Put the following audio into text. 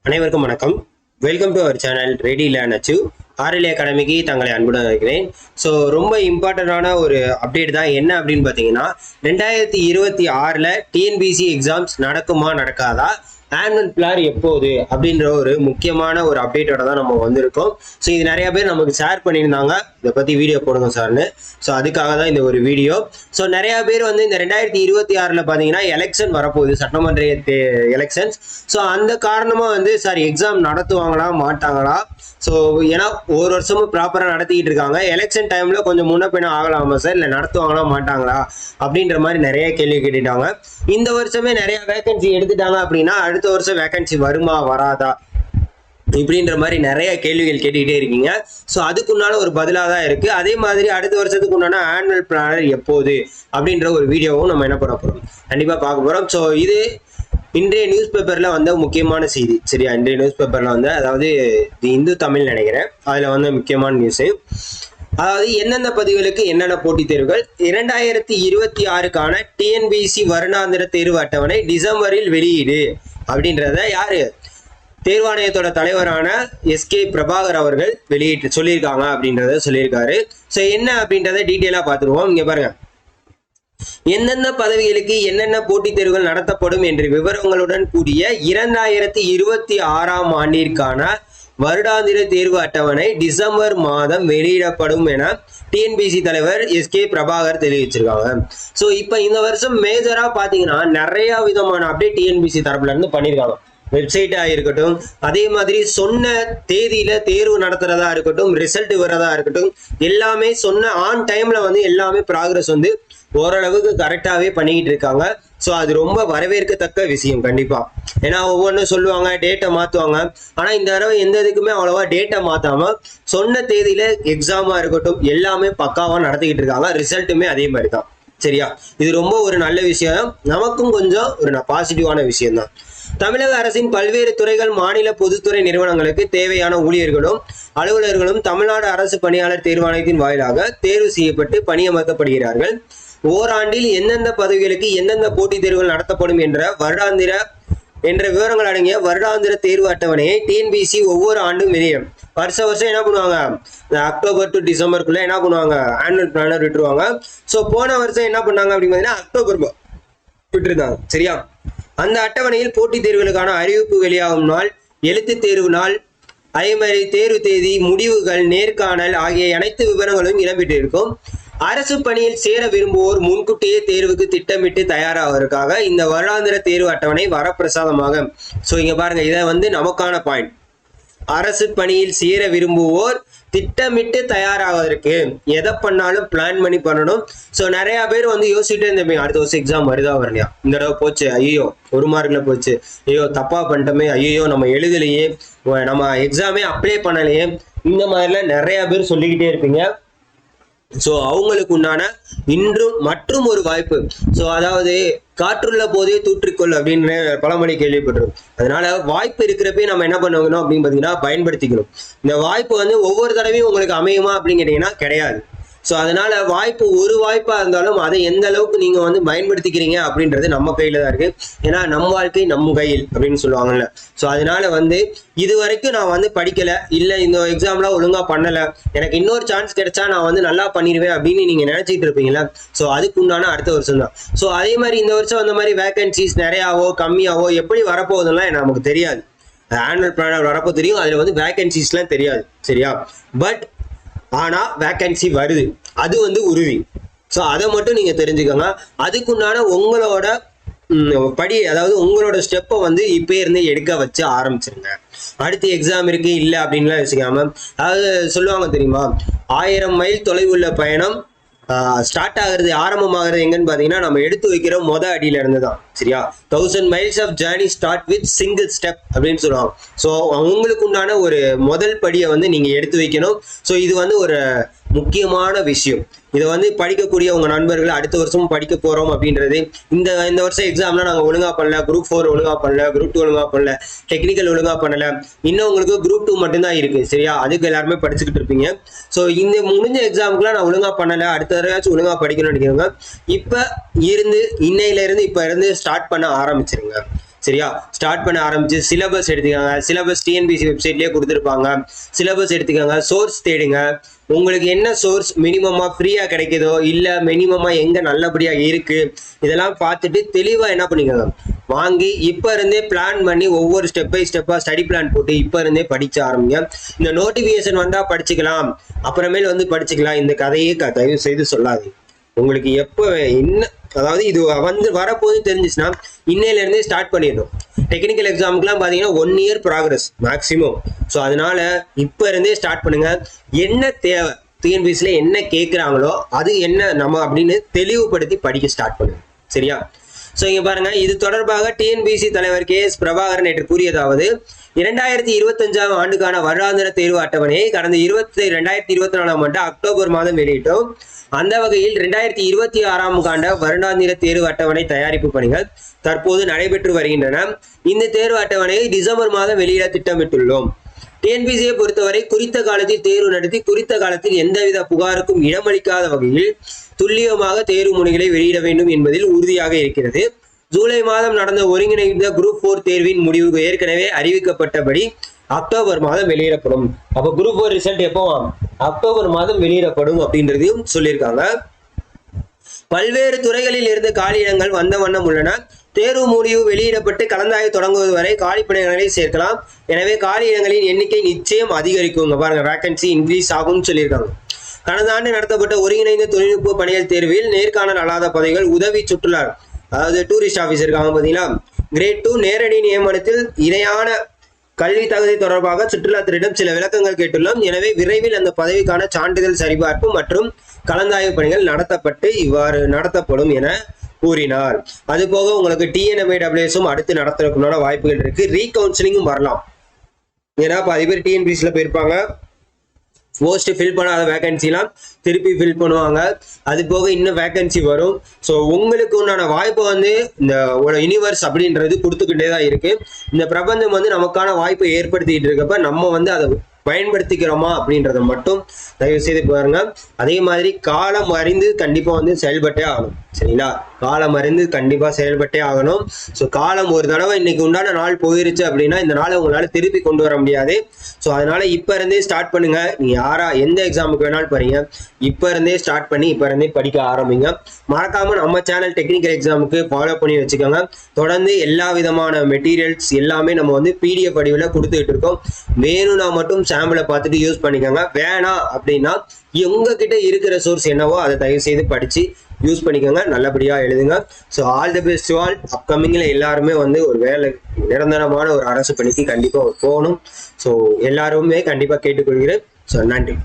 அனைவருக்கும் வணக்கம். Welcome to our channel ready learn achieve. RLA அகாடமிக்கு தங்களை அன்புடன் வைக்கிறேன். ஸோ ரொம்ப இம்பார்ட்டண்டான ஒரு அப்டேட் தான். என்ன அப்படின்னு பார்த்தீங்கன்னா 2026 டிஎன்பிசி எக்ஸாம்ஸ் நடக்குமா நடக்காதா, ஆனுவல் பிளான் எப்போது அப்படின்ற ஒரு முக்கியமான ஒரு அப்டேட்டோட தான் நம்ம வந்திருக்கோம். ஸோ இது நிறைய பேர் நமக்கு ஷேர் பண்ணியிருந்தாங்க, இதை பற்றி வீடியோ போடுங்க சார்னு. ஸோ அதுக்காக தான் இந்த ஒரு வீடியோ. ஸோ நிறைய பேர் வந்து இந்த 2026 பார்த்தீங்கன்னா எலெக்ஷன் வரப்போகுது, சட்டமன்ற எலெக்ஷன்ஸ். ஸோ அந்த காரணமாக வந்து சார் எக்ஸாம் நடத்துவாங்களா மாட்டாங்களா, ஸோ ஏன்னா ஒரு வருஷமும் ப்ராப்பராக நடத்திக்கிட்டு இருக்காங்க, எலெக்ஷன் டைமில் கொஞ்சம் முன்ன பின்ன ஆகலாமா சார், இல்லை நடத்துவாங்களா மாட்டாங்களா அப்படின்ற மாதிரி நிறைய கேள்வி கேட்டுட்டாங்க. இந்த வருஷமே நிறைய வேகன்சி எடுத்துட்டாங்க அப்படின்னா அடுத்த வருஷம் வேகன்சி வருமா வராதா இப்படின்ற மாதிரி நிறைய கேள்விகள் கேட்டுக்கிட்டே இருக்கீங்க. ஸோ அதுக்குண்டான ஒரு பதிலாக தான் இருக்கு. அதே மாதிரி அடுத்த வருஷத்துக்கு உண்டான ஆனுவல் பிளானர் எப்போது அப்படின்ற ஒரு வீடியோவும் நம்ம என்ன பண்ண போறோம், கண்டிப்பாக பார்க்க போறோம். ஸோ இது இன்றைய நியூஸ் பேப்பர்ல வந்த முக்கியமான செய்தி. சரியா, இன்றைய நியூஸ் பேப்பர்ல வந்து அதாவது இந்து தமிழ் நினைக்கிறேன், அதுல வந்து முக்கியமான நியூஸ். அதாவது எந்தெந்த பதிவுகளுக்கு என்னென்ன போட்டித் தேர்வுகள், 2026க்கான டிஎன்பிசி வருடாந்திர தேர்வு அட்டவணை டிசம்பரில் வெளியீடு அப்படின்றத யாரு, தேர்வாணையத்தோட தலைவரான எஸ்கே பிரபாகர் அவர்கள் வெளியிட்டு சொல்லியிருக்காங்க அப்படின்றத சொல்லியிருக்காரு. ஸோ என்ன அப்படின்றத டீட்டெயிலா பார்த்துருவோம். இங்க பாருங்க, எந்தெந்த பதவிகளுக்கு என்னென்ன போட்டித் தேர்வுகள் நடத்தப்படும் என்ற விவரங்களுடன் கூடிய 2026 ஆண்டிற்கான வருடாந்திர தேர்வு அட்டவணை டிசம்பர் மாதம் வெளியிடப்படும் என டிஎன்பிசி தலைவர் எஸ்கே பிரபாகர் தெரிவிச்சிருக்காங்க. ஸோ இப்போ இந்த வருஷம் மேஜரா பாத்தீங்கன்னா நிறைய விதமான அப்டேட் டிஎன்பிசி தரப்புல இருந்து பண்ணியிருக்காங்க. வெப்சைட்டா இருக்கட்டும், அதே மாதிரி சொன்ன தேதியில தேர்வு நடத்துறதா இருக்கட்டும், ரிசல்ட் வரதா இருக்கட்டும், எல்லாமே சொன்ன ஆன் டைம்ல வந்து எல்லாமே ப்ராக்ரஸ் வந்து ஓரளவுக்கு கரெக்டாகவே பண்ணிக்கிட்டு இருக்காங்க. ஸோ அது ரொம்ப வரவேற்கத்தக்க விஷயம் கண்டிப்பா. ஏன்னா ஒவ்வொன்றும் சொல்லுவாங்க, டேட்டை மாற்றுவாங்க. ஆனால் இந்த தடவை எந்த இதுக்குமே அவ்வளோவா டேட்டை மாற்றாம சொன்ன தேதியில எக்ஸாமா இருக்கட்டும் எல்லாமே பக்காவாக நடத்திக்கிட்டு இருக்காங்க. ரிசல்ட்டுமே அதே மாதிரி தான். சரியா, இது ரொம்ப ஒரு நல்ல விஷயம், நமக்கும் கொஞ்சம் ஒரு பாசிட்டிவான விஷயம் தான். தமிழக அரசின் பல்வேறு துறைகள் மாநில பொதுத்துறை நிறுவனங்களுக்கு தேவையான ஊழியர்களும் அலுவலர்களும் தமிழ்நாடு அரசு பணியாளர் தேர்வாணையத்தின் வாயிலாக தேர்வு செய்யப்பட்டு பணியமர்த்தப்படுகிறார்கள். ஓராண்டில் எந்தெந்த பதவிகளுக்கு எந்தெந்த போட்டித் தேர்வுகள் நடத்தப்படும் என்ற விவரங்கள் அடங்கிய வருடாந்திர தேர்வு அட்டவணையை டிஎன்பிசி ஒவ்வொரு ஆண்டும் வெளியிடும். வருஷம் என்ன பண்ணுவாங்க, அக்டோபர் டு டிசம்பருக்குள்ள என்ன பண்ணுவாங்க, ஆனுவல் பிளானர் விட்டுருவாங்க. ஸோ போன வருஷம் என்ன பண்ணாங்க அப்படின்னு பார்த்தீங்கன்னா அக்டோபர் விட்டுருந்தாங்க. சரியா, அந்த அட்டவணையில் போட்டித் தேர்வுகளுக்கான அறிவிப்பு வெளியாகும் நாள், எழுத்து தேர்வு நாள், அதே மாதிரி தேர்வு தேதி, முடிவுகள், நேர்காணல் ஆகிய அனைத்து விவரங்களும் இடம்பெற்றிருக்கும். அரசு பணியில் சேர விரும்புவோர் முன்கூட்டியே தேர்வுக்கு திட்டமிட்டு தயாராவதற்காக இந்த வருடாந்திர தேர்வு அட்டவணை வரப்பிரசாதமாக. ஸோ இங்க பாருங்க, இதை வந்து நமக்கான பாயிண்ட். அரசு பணியில் சேர விரும்புவோர் திட்டமிட்டு தயாராவதற்கு எதை பண்ணாலும் பிளான் பண்ணி பண்ணணும். ஸோ நிறைய பேர் வந்து யோசிச்சுட்டே இருந்தீங்க, அடுத்த வருஷம் எக்ஸாம் வருதா வரலையா, இந்த தடவை போச்சு, ஐயோ ஒரு மார்க்ல போச்சு, ஐயோ தப்பா பண்ணிட்டோமே, ஐயோ நம்ம எழுதலையே, நம்ம எக்ஸாமே அப்ளை பண்ணலையே, இந்த மாதிரிலாம் நிறைய பேர் சொல்லிக்கிட்டே இருப்பீங்க. ஸோ அவங்களுக்கு உண்டான இன்றும் மற்றும் ஒரு வாய்ப்பு. ஸோ அதாவது காற்றுள்ள போதே தூற்றிக்கொள் அப்படின்னு பழமொழி கேள்விப்பட்டிருக்கும். அதனால வாய்ப்பு இருக்கிறப்பே நம்ம என்ன பண்ணணும் அப்படின்னு பார்த்தீங்கன்னா பயன்படுத்திக்கணும். இந்த வாய்ப்பு வந்து ஒவ்வொரு தடவையும் உங்களுக்கு அமையுமா அப்படின்னு கேட்டீங்கன்னா கிடையாது. ஸோ அதனால வாய்ப்பு ஒரு வாய்ப்பா இருந்தாலும் அதை எந்த அளவுக்கு நீங்க வந்து பயன்படுத்திக்கிறீங்க அப்படின்றது நம்ம கையில தான் இருக்கு. ஏன்னா நம் வாழ்க்கை நம் கையில் அப்படின்னு சொல்லுவாங்கல்ல. ஸோ அதனால வந்து இது வரைக்கும் நான் வந்து படிக்கல, இல்லை இந்த எக்ஸாம்லாம் ஒழுங்கா பண்ணல, எனக்கு இன்னொரு சான்ஸ் கிடைச்சா நான் வந்து நல்லா பண்ணிடுவேன் அப்படின்னு நீங்க நினைச்சிட்டு இருப்பீங்களா. ஸோ அதுக்கு உண்டான அடுத்த வருஷம் தான். ஸோ அதே மாதிரி இந்த வருஷம் அந்த மாதிரி வேகன்சிஸ் நிறையாவோ கம்மியாவோ எப்படி வரப்போகுதுலாம் நமக்கு தெரியாது. ஆனுவல் பிளானர் வரப்போ தெரியும், அதுல வந்து வேகன்சிஸ்லாம் தெரியாது. சரியா, பட் ஆனா வேகன்சி வருது, அது வந்து உறுதி. ஸோ அதை மட்டும் நீங்க தெரிஞ்சுக்கோங்க. அதுக்குண்டான உங்களோட அதாவது உங்களோட ஸ்டெப்பை வந்து இப்ப இருந்து எடுக்க வச்சு ஆரம்பிச்சிருங்க. அடுத்து எக்ஸாம் இருக்கு இல்லை அப்படின்லாம் யோசிக்காம, அதாவது சொல்லுவாங்க தெரியுமா, 1000 மைல் தொலைவுள்ள பயணம் ஸ்டார்ட் ஆகுறது, ஆரம்பமாகிறது எங்கன்னு பாத்தீங்கன்னா நம்ம எடுத்து வைக்கிற அடியில இருந்து தான். சரியா, 1000 miles of journey start with single step அப்படின்னு சொல்லுவாங்க. ஸோ உங்களுக்கு உண்டான ஒரு முதல் படியை வந்து நீங்க எடுத்து வைக்கணும். ஸோ இது வந்து ஒரு முக்கியமான விஷயம். இதை வந்து படிக்கக்கூடிய உங்க நண்பர்கள் அடுத்த வருஷமும் படிக்க போறோம் அப்படின்றது, இந்த வருஷம் எக்ஸாம்லாம் நாங்கள் ஒழுங்கா பண்ணல, குரூப் 4 ஒழுங்கா பண்ணல, குரூப் 2 ஒழுங்கா பண்ணல, டெக்னிக்கல் ஒழுங்கா பண்ணல, இன்னும் உங்களுக்கு குரூப் 2 மட்டும்தான் இருக்கு. சரியா, அதுக்கு எல்லாருமே படிச்சுக்கிட்டு இருப்பீங்க. ஸோ இந்த முடிஞ்ச எக்ஸாமுக்குலாம் நான் ஒழுங்கா பண்ணல, அடுத்த தடவையாச்சும் ஒழுங்கா படிக்கணும்னு நினைக்கிறவங்க இப்ப இருந்து இன்னையில இருந்து இப்ப இருந்து ஸ்டார்ட் பண்ண ஆரம்பிச்சிருங்க. சரியா? ஸ்டார்ட் பண்ண ஆரம்பிச்சு சிலபஸ் எடுத்துக்கோங்க. சிலபஸ் டிஎன்பிசி வெப்சைட்லயே கொடுத்துருப்பாங்க. சிலபஸ் எடுத்துக்கோங்க. சோர்ஸ் தேடுங்க. உங்களுக்கு என்ன சோர்ஸ் மினிமமா ஃப்ரீயா கிடைக்குதோ இல்ல மினிமமா எங்க நல்லபடியா இருக்கு இதெல்லாம் பார்த்துட்டு தெளிவா என்ன பண்ணிக்கோங்க, வாங்கி இப்ப இருந்தே பிளான் பண்ணி ஒவ்வொரு ஸ்டெப் பை ஸ்டெப்பா ஸ்டடி பிளான் போட்டு இப்ப இருந்தே படிச்ச ஆரம்பிங்க. இந்த நோட்டிபிகேஷன் வந்தா படிச்சுக்கலாம், அப்புறமேல் வந்து படிச்சுக்கலாம், இந்த கதையே தயவு செய்து சொல்லாது. உங்களுக்கு எப்ப என்ன, அதாவது இது வந்து வரப்போது தெரிஞ்சிச்சுன்னா இன்னையில இருந்தே ஸ்டார்ட் பண்ணிடணும். டெக்னிக்கல் எக்ஸாமுக்குலாம் பாத்தீங்கன்னா 1 இயர் ப்ராக்ரஸ் மேக்சிமம். ஸோ அதனால இப்ப இருந்தே ஸ்டார்ட் பண்ணுங்க. என்ன தேவை, டிஎன்பிசில என்ன கேட்குறாங்களோ அது என்ன நம்ம அப்படின்னு தெளிவுபடுத்தி படிக்க ஸ்டார்ட் பண்ணுங்க. சரியா? ஸோ இங்க பாருங்க, இது தொடர்பாக டிஎன்பிசி தலைவர் KS பிரபாகரன் நேற்று கூறியதாவது, 2025ஆம் ஆண்டுக்கான வருடாந்திர தேர்வு அட்டவணையை கடந்த 2024ஆம் ஆண்டு அக்டோபர் மாதம் வெளியிட்டோம். அந்த வகையில் 2026ஆம் ஆண்டு வருடாந்திர தேர்வு அட்டவணை தயாரிப்பு பணிகள் தற்போது நடைபெற்று வருகின்றன. இந்த தேர்வு அட்டவணையை டிசம்பர் மாதம் வெளியிட திட்டமிட்டுள்ளோம். டிஎன்பிசியை பொறுத்தவரை குறித்த காலத்தில் தேர்வு நடத்தி குறித்த காலத்தில் எந்தவித புகாருக்கும் இடமளிக்காத வகையில் துல்லியமாக தேர்வு முனைகளை வெளியிட வேண்டும் என்பதில் உறுதியாக இருக்கிறது. ஜூலை மாதம் நடந்த ஒருங்கிணைந்த குரூப் 4 தேர்வின் முடிவு ஏற்கனவே அறிவிக்கப்பட்டபடி அக்டோபர் மாதம் வெளியிடப்படும். அப்ப குரூப் 4 ரிசல்ட் எப்போ? அக்டோபர் மாதம் வெளியிடப்படும் அப்படின்றதையும் சொல்லியிருக்காங்க. பல்வேறு துறைகளில் இருந்து காலியிடங்கள் வந்த வண்ணம் உள்ளன. தேர்வு முடிவு வெளியிடப்பட்டு கலந்தாய்வு தொடங்குவது வரை காலிப்பணிகளை சேர்க்கலாம். எனவே காலியிடங்களின் எண்ணிக்கை நிச்சயம் அதிகரிக்கும். பாருங்க, வேகன்சி இன்க்ரீஸ் ஆகும்னு சொல்லியிருக்காங்க. கடந்த ஆண்டு நடத்தப்பட்ட ஒருங்கிணைந்த தொழில்நுட்ப பணிகள் தேர்வில் நேர்காணல் அல்லாத பதவிகள் உதவி சுற்றுலா, அதாவது டூரிஸ்ட் ஆபீசர் இருக்காங்க பாத்தீங்களா, கிரேட் 2 நேரடி நியமனத்தில் இணையான கல்வி தகுதி தொடர்பாக சுற்றுலாத்துறையிடம் சில விளக்கங்கள் கேட்டுள்ளோம். எனவே விரைவில் அந்த பதவிக்கான சான்றிதழ் சரிபார்ப்பு மற்றும் கலந்தாய்வு பணிகள் இவ்வாறு நடத்தப்படும் என கூறினார். அது போக உங்களுக்கு TNMAWSம் அடுத்து நடத்துறதுக்குள்ள வாய்ப்புகள் இருக்கு. ரீகவுன்சிலிங்கும் வரலாம். ஏன்னா பாதி பேர் டிஎன்பிசில போயிருப்பாங்க, போஸ்ட் ஃபில் பண்ணாத வேகன்சிலாம் திருப்பி ஃபில் பண்ணுவாங்க. அது போக இன்னும் வேகன்சி வரும். ஸோ உங்களுக்கு உண்டான வாய்ப்பை வந்து இந்த யூனிவர்ஸ் அப்படின்றது கொடுத்துக்கிட்டே தான் இருக்கு. இந்த பிரபஞ்சம் வந்து நமக்கான வாய்ப்பை ஏற்படுத்திட்டு இருக்கப்ப நம்ம வந்து அதை பயன்படுத்திக்கிறோமா அப்படின்றத மட்டும் தயவு செய்து பாருங்க. அதே மாதிரி காலம் அறிந்து கண்டிப்பா வந்து செயல்பட்டே ஆகணும். சரிங்களா? காலம் அறிந்து கண்டிப்பா செயல்பட்டே ஆகணும். ஸோ காலம் ஒரு தடவை இன்னைக்கு உண்டான நாள் போயிருச்சு அப்படின்னா இந்த நாளை உங்களால திருப்பி கொண்டு வர முடியாது. ஸோ அதனால இப்ப இருந்தே ஸ்டார்ட் பண்ணுங்க. நீங்க எந்த எக்ஸாமுக்கு வேணாலும் பாருங்க, இப்ப இருந்தே ஸ்டார்ட் பண்ணி இப்ப இருந்தே படிக்க ஆரம்பிங்க. மறக்காம நம்ம சேனல் டெக்னிக்கல் எக்ஸாமுக்கு ஃபாலோ பண்ணி வச்சுக்கோங்க. தொடர்ந்து எல்லா விதமான மெட்டீரியல்ஸ் எல்லாமே நம்ம வந்து PDF வடிவில் கொடுத்துட்டு இருக்கோம். வேணும்னா மட்டும் சாம்பிளை பார்த்துட்டு யூஸ் பண்ணிக்கோங்க. வேணாம் அப்படின்னா உங்ககிட்ட இருக்கிற சோர்ஸ் என்னவோ அதை தயவு செய்து படிச்சு யூஸ் பண்ணிக்கோங்க. நல்லபடியா எழுதுங்க. So all the best to all. அப்கமிங்ல எல்லாருமே வந்து ஒரு வேலை நிரந்தரமான ஒரு அரசு பணிக்கு கண்டிப்பா போகணும். ஸோ எல்லாருமே கண்டிப்பா கேட்டுக்கொள்கிறேன். ஸோ நன்றி.